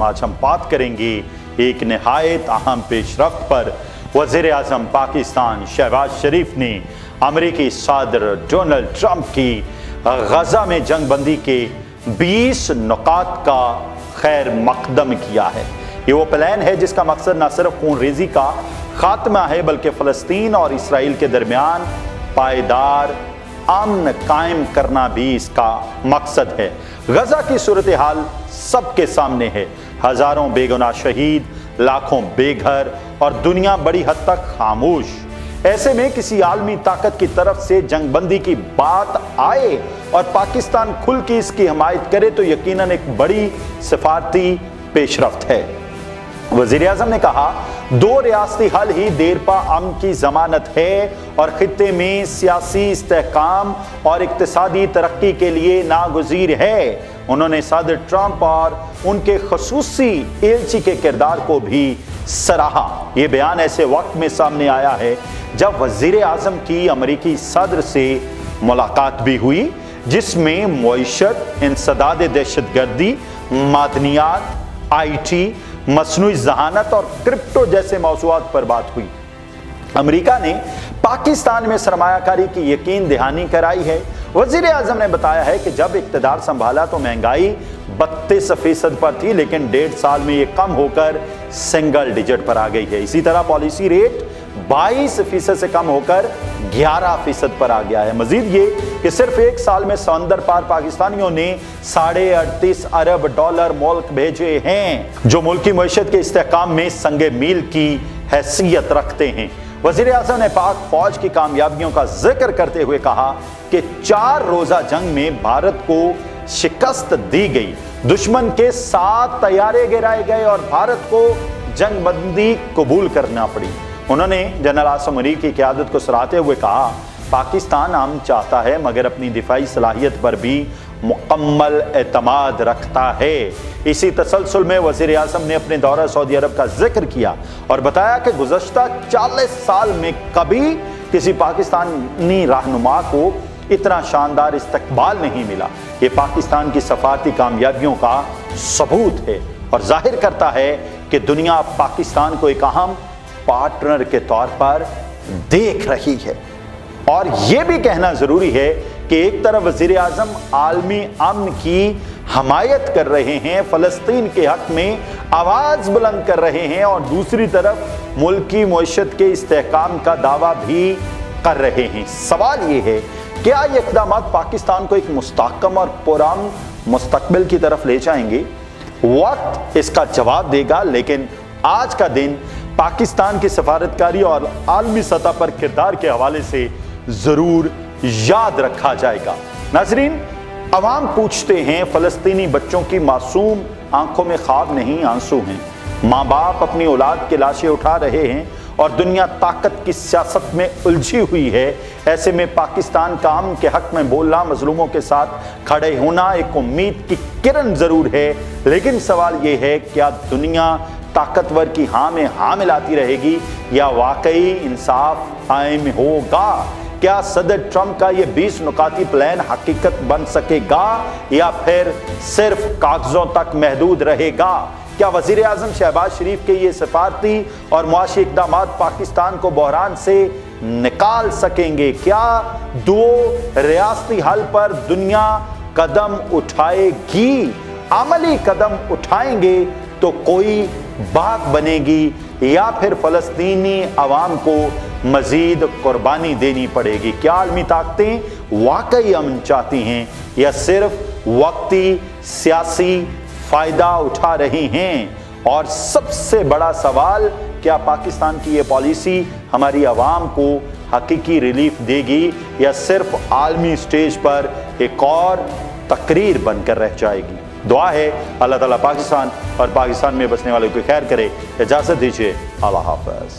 आज हम बात करेंगे एक नहायत अहम पेशरफ्त पर। वज़ीर आज़म पाकिस्तान शहबाज शरीफ ने अमेरिकी सदर डोनाल्ड ट्रंप की गजा में जंग बंदी के 20 नुकात का खैर मकदम किया है। ये वो प्लान है जिसका मकसद न सिर्फ खून रेजी का खात्मा है बल्कि फ़लस्तीन और इसराइल के दरमियान पायदार अमन कायम करना भी इसका मकसद है। गजा की सूरत हाल सबके सामने है। हजारों बेगुनाह शहीद, लाखों बेघर और दुनिया बड़ी हद तक खामोश। ऐसे में किसी आलमी ताकत की तरफ से जंगबंदी की बात आए और पाकिस्तान खुल के इसकी हिमायत करे तो यकीनन एक बड़ी सिफारती पेशरफ्त है। वज़ीर आज़म ने कहा, 2 रियासती हल ही देरपा अमन की जमानत है और खित्ते में सियासी इस्तेहकाम और इक्तिसादी तरक्की के लिए नागुज़ीर है। उन्होंने सदर ट्रंप और उनके खसूसी एलची के किरदार को भी सराहा। ये बयान ऐसे वक्त में सामने आया है जब वज़ीर आज़म की अमेरिकी सदर से मुलाकात भी हुई, जिसमें मईशत, इंसदाद दहशतगर्दी, मादनियात, IT, मसनूई ज़हानत और क्रिप्टो जैसे मौज़ूआत पर बात हुई। अमेरिका ने पाकिस्तान में सरमायाकारी की यकीन दहानी कराई है। वज़ीर आज़म ने बताया है कि जब इक़्तिदार संभाला तो महंगाई 32% पर थी, लेकिन 1.5 साल में ये कम होकर सिंगल डिजिट पर आ गई है। इसी तरह पॉलिसी रेट 22% से कम होकर 11% पर आ गया है। मजीद ये कि सिर्फ 1 साल में समंदर पार पाकिस्तानियों ने $38.5 अरब मुल्क भेजे हैं, जो मुल्की मईशत के इस्तेहकाम में संगे मील की हैसियत रखते हैं। वज़ीर आज़म ने पाक फौज की कामयाबियों का जिक्र करते हुए कहा कि 4 रोज़ा जंग में भारत को शिकस्त दी गई, दुश्मन के 7 तैयारे गिराए गए और भारत को जंगबंदी कबूल करना पड़ी। उन्होंने जनरल आसिम मुनीर की क़यादत को सराहते हुए कहा, पाकिस्तान अमन चाहता है मगर अपनी दिफाई सलाहियत पर भी मुकम्मल एतमाद रखता है। इसी तसलसल में वज़ीर आज़म ने अपने दौरा सऊदी अरब का जिक्र किया और बताया कि गुज़श्ता 40 साल में कभी किसी पाकिस्तानी रहनुमा को इतना शानदार इस्तकबाल नहीं मिला। ये पाकिस्तान की सफारती कामयाबियों का सबूत है और जाहिर करता है कि दुनिया पाकिस्तान को एक अहम पार्टनर के तौर पर देख रही है। और यह भी कहना जरूरी है कि एक तरफ वज़ीर आज़म आलमी अमन की हमायत कर रहे हैं, फ़लस्तीन के हक में आवाज़ बुलंद कर रहे हैं, और दूसरी तरफ मुल्की मईशत के इस्तेहकाम का दावा भी कर रहे हैं। सवाल ये है, क्या ये इक़दाम पाकिस्तान को एक मुस्तहकम और पुरअमन मुस्तक़बिल की तरफ ले जाएंगे? वक्त इसका जवाब देगा, लेकिन आज का दिन पाकिस्तान की सफारतकारी और आलमी सतह पर किरदार के हवाले से ज़रूर याद रखा जाएगा। नाज़रीन, अवाम पूछते हैं, फ़लस्तीनी बच्चों की मासूम आंखों में ख्वाब नहीं आंसू हैं। माँ बाप अपनी औलाद की लाशें उठा रहे हैं और दुनिया ताकत की सियासत में उलझी हुई है। ऐसे में पाकिस्तान का अमन के हक में बोलना, मजलूमों के साथ खड़े होना एक उम्मीद की किरण ज़रूर है। लेकिन सवाल ये है, क्या दुनिया ताकतवर की हाँ में हाँ मिलाती रहेगी या वाकई इंसाफ कायम होगा? क्या सदर ट्रंप का ये 20 नुकाती प्लान हकीकत बन सकेगा या फिर सिर्फ कागजों तक महदूद रहेगा? क्या वज़ीर आज़म शहबाज शरीफ के ये सफारती और मुआशी इक़दाम पाकिस्तान को बहरान से निकाल सकेंगे? क्या 2 रियासती हल पर दुनिया कदम उठाएगी? अमली कदम उठाएंगे तो कोई बात बनेगी या फिर फ़लस्तीनी अवाम को मज़ीद कुर्बानी देनी पड़ेगी? क्या आलमी ताकतें वाकई अमन चाहती हैं या सिर्फ वक्ती सियासी फ़ायदा उठा रही हैं? और सबसे बड़ा सवाल, क्या पाकिस्तान की ये पॉलिसी हमारी आवाम को हकीकी रिलीफ देगी या सिर्फ आलमी स्टेज पर एक और तकरीर बनकर रह जाएगी? दुआ है अल्लाह ताला पाकिस्तान और पाकिस्तान में बसने वालों की खैर करे। इजाज़त दीजिए, अल्लाह हाफ़िज़।